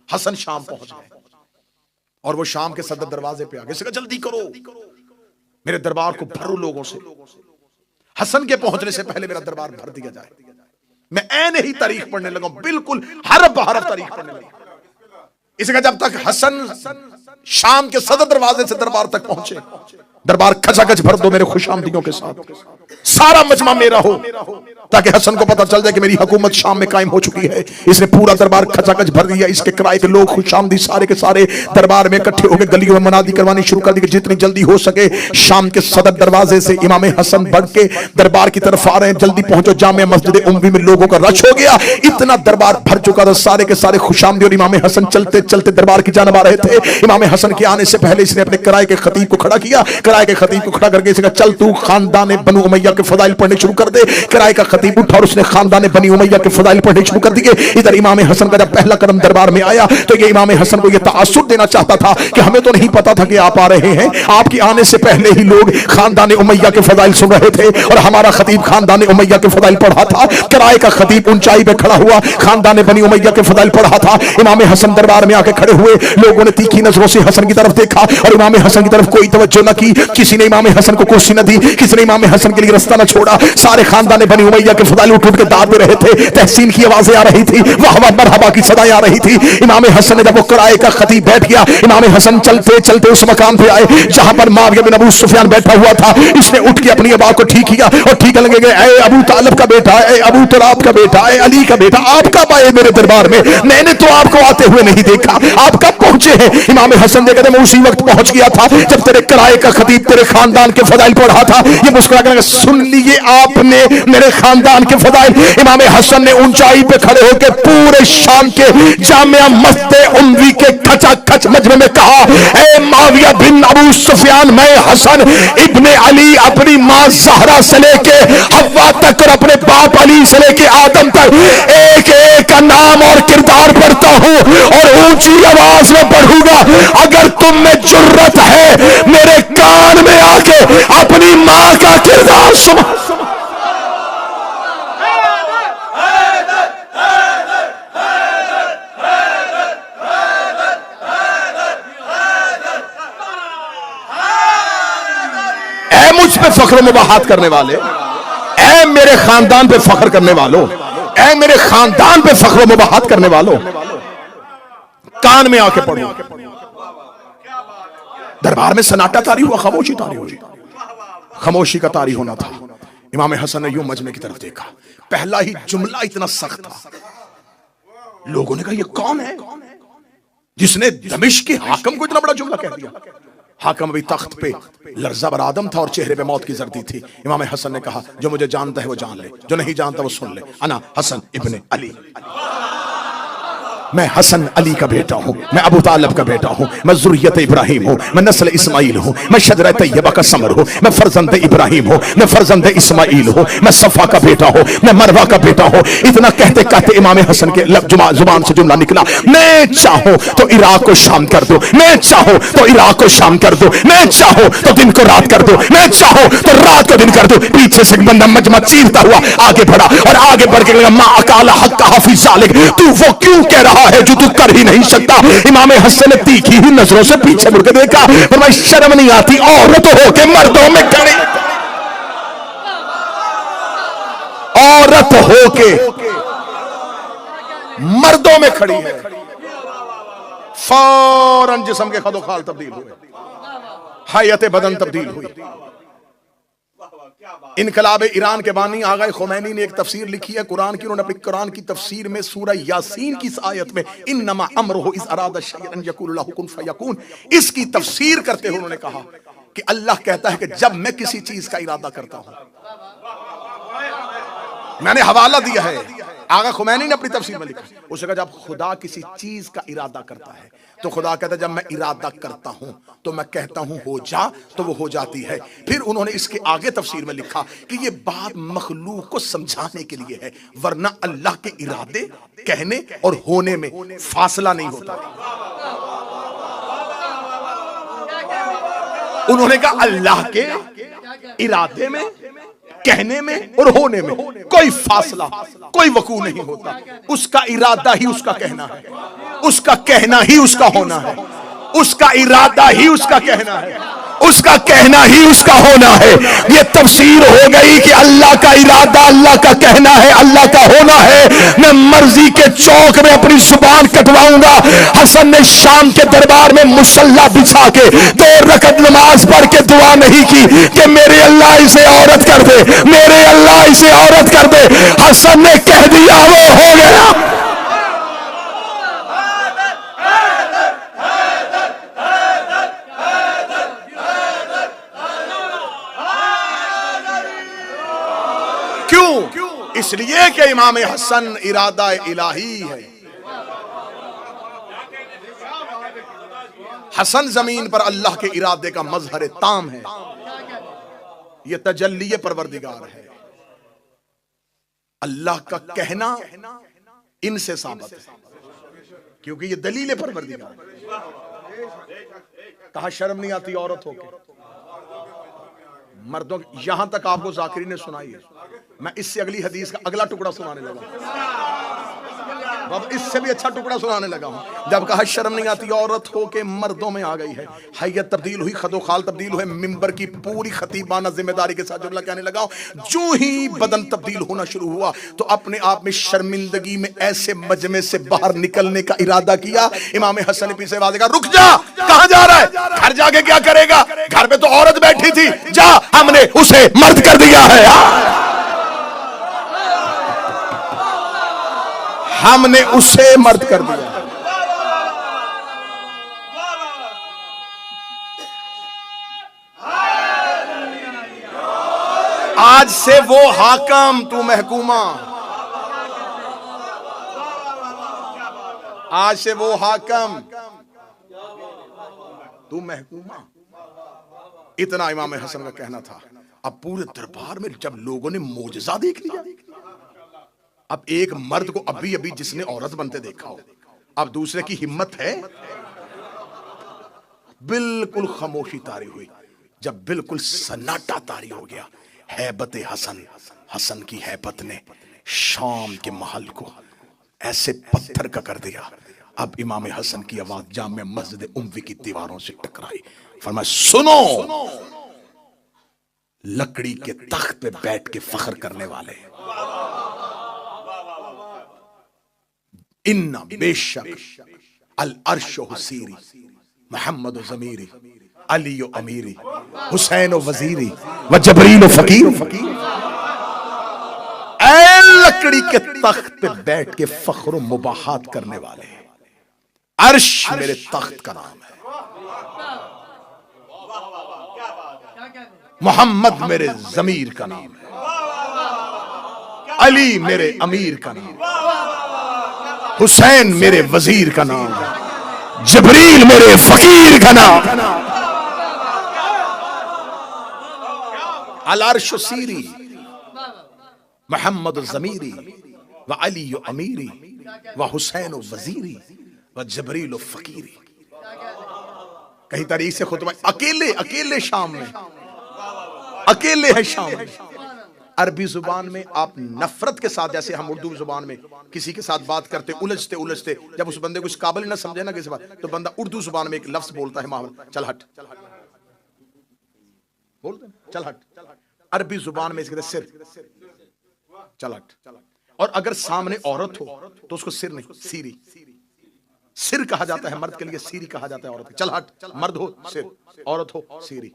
हसन शाम पहुंच गए और वो शाम के सदर दरवाजे पे आ गए। कहा जल्दी करो, मेरे दरबार को भरो लोगों से, हसन के पहुंचने से पहले मेरा दरबार भर दिया जाए। मैं ऐन ही तारीख पढ़ने लगा, बिल्कुल हरफ हरफ तारीख पढ़ने लगा। इसका जब तक हसन शाम के सदर दरवाजे से दरबार तक पहुंचे, दरबार खचाखच भर दो मेरे खुशामदीयों के साथ, सारा मजमा मेरा हो, ताकि हसन को पता चल जाए कि मेरी हुकूमत शाम में कायम हो चुकी है। इसने पूरा दरबार खचाखच भर दिया। इसके किराए के लोग खुशामदी सारे के सारे दरबार में इकट्ठे होकर गलियों में मनादी करवानी शुरू कर दी कि जितनी जल्दी हो सके शाम के सदर दरवाजे से इमाम हसन बढ़ के दरबार की तरफ आ रहे हैं, जल्दी पहुंचो। जामिया मस्जिद उम्वी में लोगों का रश हो गया, इतना दरबार भर चुका था। सारे के सारे खुशामदी और इमाम हसन चलते चलते दरबार की जानब आ रहे थे। इमाम हसन के आने से पहले इसने अपने किराए के खतीब को खड़ा किया। किराए के खतीब को खड़ा करके इसने कहा चल तू खानदान बनु उमैया के फजाइल पढ़ने शुरू कर दे। किराए का खतीब उठा और उसने खानदान बनी उमैया के फजाइल पढ़ने शुरू कर दिए। इधर इमाम हसन का जब पहला कदम दरबार में आया तो ये इमाम हसन को ये तासुर देना चाहता था कि हमें तो नहीं पता था कि आप आ रहे हैं, आपके आने से पहले ही लोग खानदान उमैया के फजाइल सुन रहे थे और हमारा खतीब खानदान उमैया के फजाइल पढ़ा था। किराए का खतीब ऊंचाई पे खड़ा हुआ खानदान बनी उमैया के फजाइल पढ़ा था। इमाम हसन दरबार में आके खड़े हुए, लोगों ने तीखी नजरों से हसन की तरफ देखा और इमाम हसन की तरफ कोई तवज्जो न की। किसी ने इमाम हसन को कुर्सी न दी, किसी ने इमाम हसन के लिए रास्ता न छोड़ा। सारे खानदान बनी उमैया के फजाइल उठ उठ के दाद दे रहे थे, तहसीन की आवाजें आ रही थी, वाह वाह मरहबा की सदाएं आ रही थी। इमाम हसन ने जब वो किराए का खतीब बैठ गया, इमाम हसन चलते चलते उस मकाम पे आए जहां पर मुआविया बिन अबू सुफियान बैठा हुआ था। इसने उठ के अपनी आवाज को ठीक किया और ठीक लगे गए, ऐ अबू तालिब का बेटा, ऐ अबू तराब का बेटा, ऐ अली का बेटा, आप कब आए मेरे दरबार में? मैंने तो आपको आते हुए नहीं देखा, आप कब पहुंचे हैं? इमाम हसन ने कहते मैं उसी वक्त पहुंच गया था जब तेरे किराए का खतीब तेरे खानदान के फजाइल पढ़ा था। ये मुस्कुरा कर सुन लिए आपने मेरे खानदान के फजाइल। इमाम हसन ने ऊंचाई पे खड़े होकर पूरे शाम के जामिया मस्जिद उम्वी के खचाखच मजमे में कहा, ऐ मुआविया बिन अबू सुफियान, मैं हसन इब्ने अली अपनी मां ज़हरा से लेके हव्वा तक और अपने बाप अली से लेके आदम तक एक एक का नाम और किरदार पढ़ता हूं और ऊंची आवाज में पढ़ूंगा। अगर तुम में जुर्रत है मेरे कान में आके अपनी मां का किरदार सुनो। मुझ पे फख्र मुबाहात करने वाले, ऐ मेरे खानदान पे फख्र करने वालों, ऐ मेरे खानदान पे फख्र मुबाहात करने वालों, कान में आके पढ़ो। दरबार में सन्नाटा तारी हुआ, खामोशी तारी हुई, खामोशी का तारी होना था। इमाम हसन ने यूं मजमे की तरफ देखा, पहला ही जुमला इतना सख्त था, लोगों ने कहा ये कौन है जिसने दमिश्क के हाकिम को इतना बड़ा जुमला कह दिया? हाकिम अभी तख्त पे लर्जा बर आदम था और चेहरे पे मौत की जर्दी थी। इमाम हसन ने कहा जो मुझे जानता है वो जान ले, जो नहीं जानता वो सुन ले, अना हसन इब्ने अली, मैं हसन अली का बेटा हूं, मैं अबू तालिब का बेटा हूं, मैं ज़ुर्रियत इब्राहिम हूं, मैं नस्ल इस्माइल हूं, मैं शजरा तैयबा का समर हूं, मैं फर्जंद इब्राहिम हूं, मैं फर्जंद इस्माइल हूं, मैं सफा का बेटा हूं, मैं मरवा का बेटा हूं। इतना कहते कहते इमाम हसन के जुबान से जुमला निकला, मैं चाहूं तो इराक को शाम कर दो, मैं चाहूं तो इराक को शाम कर दो, मैं चाहूं तो दिन को रात कर दो, मैं चाहूं तो रात को दिन कर दो। पीछे से बंदा मजमा चीरता हुआ आगे बढ़ा और आगे बढ़ के मा अकाला हक का हाफिज सालिक, तू वो क्यों कह रहा है जो तू कर ही नहीं सकता? इमाम हसन ने तीखी ही नजरों से पीछे मुड़ के देखा, फरमाया शर्म नहीं आती औरत होके मर्दों में खड़ी, औरत होके मर्दों में खड़ी है। फौरन जिस्म के खदोखाल तब्दील हुए, हयत बदन तब्दील हुई। इनकलाब ईरान के बानी आगा खुमैनी ने एक तफसीर लिखी है कुरान की। उन्होंने अपनी कुरान की तफसीर में सूरह यासीन की इस आयत में इन्नमा अमरुहु इज़ अरादा शैअन यकुल लहु कुन फयकून, इसकी तफसीर करते हुए उन्होंने कहा कि अल्लाह कहता है कि जब मैं किसी चीज का इरादा करता हूं, मैंने हवाला दिया है, आगा खुमैनी ने अपनी तफसीर में लिखा, उसने कहा जब खुदा किसी चीज का इरादा करता है तो खुदा कहता है जब मैं इरादा करता हूं तो मैं कहता हूं हो जा तो वो हो जाती है। फिर उन्होंने इसके आगे तफसीर में लिखा कि ये बात मखलूक को समझाने के लिए है, वरना अल्लाह के इरादे कहने और होने में फासला नहीं होता। उन्होंने कहा अल्लाह के इरादे में कहने में और होने में कोई फासला, कोई वकू नहीं होता। उसका इरादा ही उसका कहना है, उसका कहना ही उसका होना है, उसका इरादा ही उसका कहना है, उसका कहना ही उसका होना है। ये तफसीर हो गई कि अल्लाह का इरादा अल्लाह का कहना है, अल्लाह का होना है। मैं मर्जी के चौक में अपनी जुबान कटवाऊंगा। हसन ने शाम के दरबार में मुसल्ला बिछा के 2 रकत नमाज पढ़ के दुआ नहीं की कि मेरे अल्लाह इसे औरत कर दे, मेरे अल्लाह इसे औरत कर दे। हसन ने कह दिया, वो हो गया। इसलिए कि इमाम हसन इरादा इलाही है। हसन जमीन पर अल्लाह के इरादे का मजहर ताम है। यह तजल्ली परवरदिगार है। अल्लाह का कहना इनसे साबित है, क्योंकि ये दलील परवरदिगार है। कहा शर्म नहीं आती औरत होके मर्दों। यहां तक आपको जाकिरी ने सुनाई है। मैं इससे अगली हदीस का अगला टुकड़ा सुनाने लगा, अब इससे भी अच्छा टुकड़ा सुनाने लगा हूं। जब कहा शर्म नहीं आती औरत हो के मर्दों में आ गई है, हैयत तब्दील हुई, खदोखाल तब्दील हुए, मिंबर की पूरी खतीबाना जिम्मेदारी के साथ जुमला कहने लगा। जो ही बदन तब्दील होना शुरू हुआ तो अपने आप में शर्मिंदगी में ऐसे मजमे से बाहर निकलने का इरादा किया। इमाम हसन ने पीछे आवाज कहा, रुक जा, कहां जा रहा है? घर जाके क्या करेगा? घर पे तो औरत बैठी थी, जा, हमने उसे मर्द कर दिया है, हमने उसे मर्द कर दिया। आज से वो हाकम, तू महकूमा। आज से वो हाकम, तू महकूमा। इतना इमाम हसन का कहना था। अब पूरे दरबार में जब लोगों ने मोजज़ा देख लिया, अब एक मर्द को अभी अभी जिसने औरत बनते देखा हो, अब दूसरे की हिम्मत है? बिल्कुल खामोशी तारी हुई। जब बिल्कुल सन्नाटा तारी हो गया, हैबत हसन, हसन की हैबत ने शाम के महल को ऐसे पत्थर का कर दिया। अब इमाम हसन की आवाज जामे मस्जिद उम्वी की दीवारों से टकराई। फरमाया, सुनो, लकड़ी के तख्त पे बैठ के फख्र करने वाले, इन्ना बेशक अल अर्श हुसीरी, मोहम्मद ज़मीरी, अली अमीरी, हुसैन वजीरी व जबरील फकीर। ऐ लकड़ी के तख्त पे बैठ के फख्र मुबाहात करने वाले, अर्श मेरे तख्त का नाम है, मोहम्मद मेरे ज़मीर का नाम है, अली मेरे अमीर का नाम है, हुसैन मेरे वजीर का नाम है, जबरील मेरे फकीर का नाम। अल अर्श सीरी, मोहम्मद ज़मीरी व अली अमीरी व हुसैन वजीरी व जबरील फकीरी। कहीं तारीख से खुतबा, अकेले अकेले शाम में, अकेले है शाम में। अरबी जुबान में आप नफरत के साथ, जैसे हम उर्दू जुबान में किसी के साथ बात करते उलझते उलझते, जब उस बंदे को इस काबिल ना समझे ना किसी बात, तो बंदा उर्दू जुबान में एक लफ्ज बोलता है, माहौल, चल हट, बोलते चल हट। अरबी जुबान में इसके सिर, चल हट। और अगर सामने औरत हो तो उसको सिर नहीं, सीरी, सिर कहा जाता है मर्द के लिए, सीरी कहा जाता है औरत। चल हट, मर्द हो सिर, औरत हो सीरी।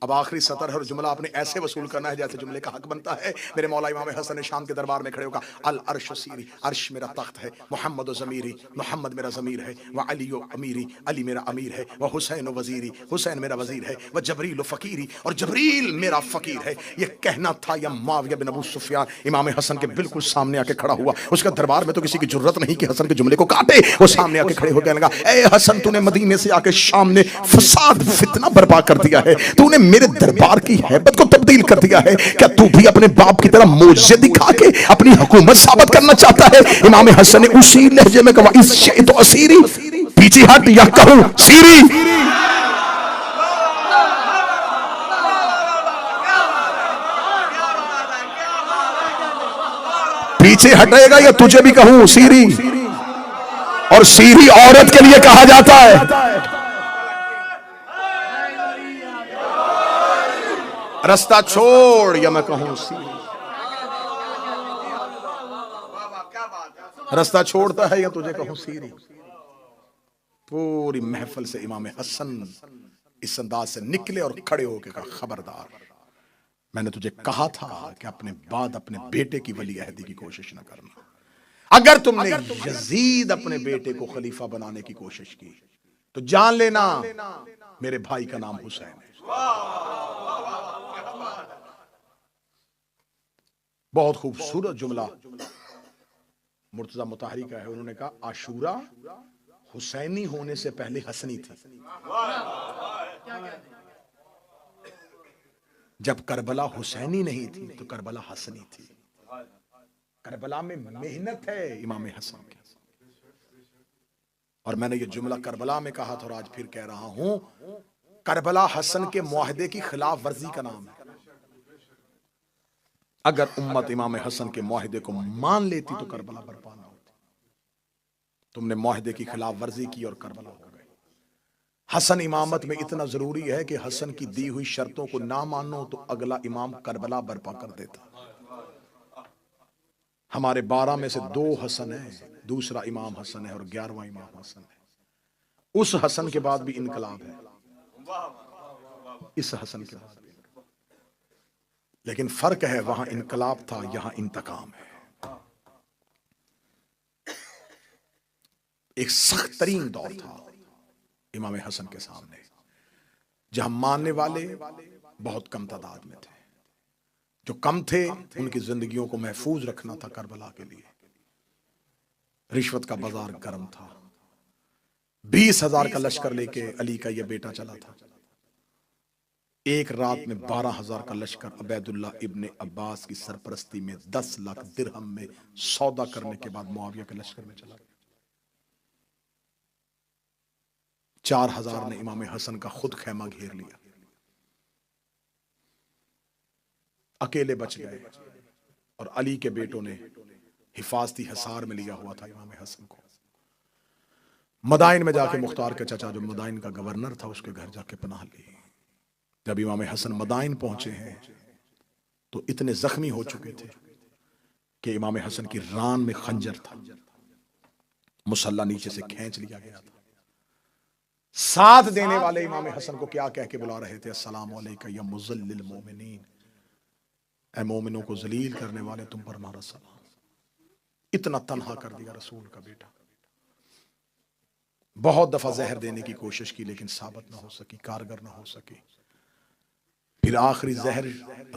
अब आखिरी सतर है और जुमला आपने ऐसे वसूल करना है जैसे जुमले का हक बनता है। मेरे मौला इमाम हसन ने शाम के दरबार में खड़े होकर, अल अर्श सीरी, अर्श मेरा तख्त है, मोहम्मद ज़मीरी, मोहम्मद मेरा ज़मीर है, व अली अमीरी, अली मेरा अमीर है, व हुसैन वजीरी, हुसैन मेरा वजीर है, व जबरील फकीरी, और जबरील मेरा फकीर है। ये कहना था या मुआविया बिन अबू सुफियान इमाम हसन के बिल्कुल सामने आके खड़ा हुआ। उसका दरबार में तो किसी की जुर्रत नहीं कि हसन के जुमले को काटे। वो सामने आके खड़े होकर लगा, ए हसन, तूने मदीने से आके शाम में फसाद फितना बर्पा कर दिया है, तूने मेरे दरबार की हैबत को तब्दील कर दिया है। क्या तू भी अपने बाप की तरह मोजे दिखा के अपनी हुकूमत साबित करना चाहता है? इमाम हसन ने उसी लहजे में कहा, इस शे तो असीरी, पीछे हट या कहूं सीरी। पीछे हटेगा या तुझे भी कहूं सीरी? और सीरी औरत के लिए कहा जाता है। रास्ता छोड़ या मैं कहूं सीरी। रास्ता छोड़ता है या तुझे कहूं सीरी। पूरी महफिल से इमाम हसन इस अंदाज से निकले और खड़े होकर कहा, खबरदार, मैंने तुझे कहा था कि अपने बाद अपने बेटे की वली अहदी की कोशिश न करना। अगर तुमने यजीद अपने बेटे को खलीफा बनाने की कोशिश की तो जान लेना मेरे भाई का नाम हुसैन है। बहुत खूबसूरत जुमला मुर्तजा मुताहरी का है। उन्होंने कहा, आशूरा हुसैनी होने से पहले हसनी थी। जब करबला हुसैनी नहीं थी तो करबला हसनी थी। करबला में मेहनत है इमाम हसन की। और मैंने ये जुमला करबला में कहा था और आज फिर कह रहा हूं, करबला हसन के मुआहदे की खिलाफ वर्जी का नाम है। अगर उम्मत इमाम हसन के मुआहदे को मान लेती तो करबला बर्पा ना होती। तुमने मुआहदे की खिलाफ वर्जी की और करबला हो गई। हसन इमामत में इतना जरूरी है कि हसन की दी हुई शर्तों को ना मानो तो अगला इमाम करबला बर्पा कर देता। हमारे 12 में से 2 हसन है, दूसरा इमाम हसन है और 11वां इमाम हसन है। उस हसन के बाद भी इनकलाब है, इस हसन के बाद भी। लेकिन फर्क है, वहां इनकलाब था, यहां इंतकाम है। एक सख्त तरीन दौर था इमाम हसन के सामने, जहां मानने वाले बहुत कम तादाद में थे। जो कम थे उनकी जिंदगियों को महफूज रखना था करबला के लिए। रिश्वत का बाजार गर्म था। 20,000 का लश्कर लेके अली का यह बेटा चला था। एक रात में 12,000 का लश्कर अबैदुल्लाह इब्ने अब्बास की सरपरस्ती में 10 लाख दिरहम में सौदा करने के बाद मुआविया के लश्कर में चला गया। 4,000 ने इमाम हसन का खुद खैमा घेर लिया, अकेले बच गए। और अली के बेटों ने हिफाजती हिसार में लिया हुआ था इमाम हसन को। मदाइन में जाके मुख्तार के चचा जो मदाइन का गवर्नर था उसके घर जाके पनाह ली। जब इमाम हसन मदाइन पहुंचे हैं तो इतने जख्मी हो चुके थे कि इमाम हसन की रान में खंजर था, मुसल्ला नीचे से खींच लिया गया था। साथ देने वाले इमाम हसन को क्या कह के बुला रहे थे, अस्सलाम अलैका या मुज़ल्लिल मोमिनीन, ऐ मोमिनों को जलील करने वाले तुम पर हमारा सलाम। इतना तन्हा कर दिया रसूल का बेटा। बहुत दफा जहर देने की कोशिश की लेकिन साबित ना हो सकी, कारगर ना हो सकी। फिर आखिरी जहर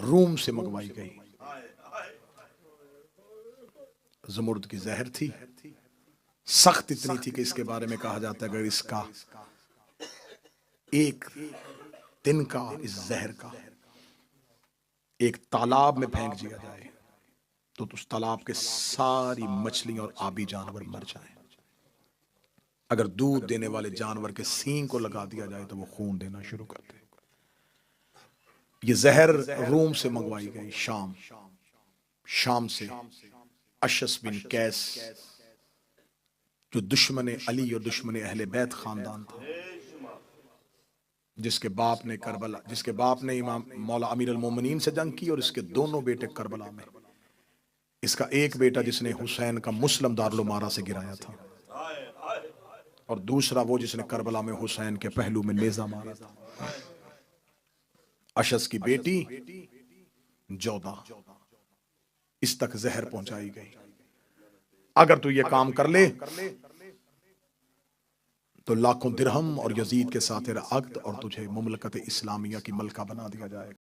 रूम से मंगवाई गई। जमुर्द की जहर थी, सख्त इतनी थी कि इसके बारे में कहा जाता है अगर इसका एक दिन का इस जहर का एक तालाब में फेंक दिया जाए तो उस तालाब के सारी मछलियां और आबी जानवर मर जाएं। अगर दूध देने वाले जानवर के सींग को लगा दिया जाए तो वो खून देना शुरू कर दे। ये जहर रोम से मंगवाई गई, शाम से। अशस बिन कैस जो दुश्मन अली और दुश्मन अहले बैत खानदान था, जिसके बाप ने इमाम मौला अमीर अल मोमिनीन से जंग की और इसके दोनों बेटे करबला में। इसका एक बेटा जिसने हुसैन का मुस्लिम दारुल उमारा से गिराया था और दूसरा वो जिसने करबला में हुसैन के पहलू में नेजा मारा था। अशस की बेटी जोदा, इस तक जहर पहुंचाई गई। अगर तू ये काम कर ले तो लाखों दिरहम और यजीद के साथ तेरा अक्द और तुझे मुमलकत इस्लामिया की मलका बना दिया जाएगा।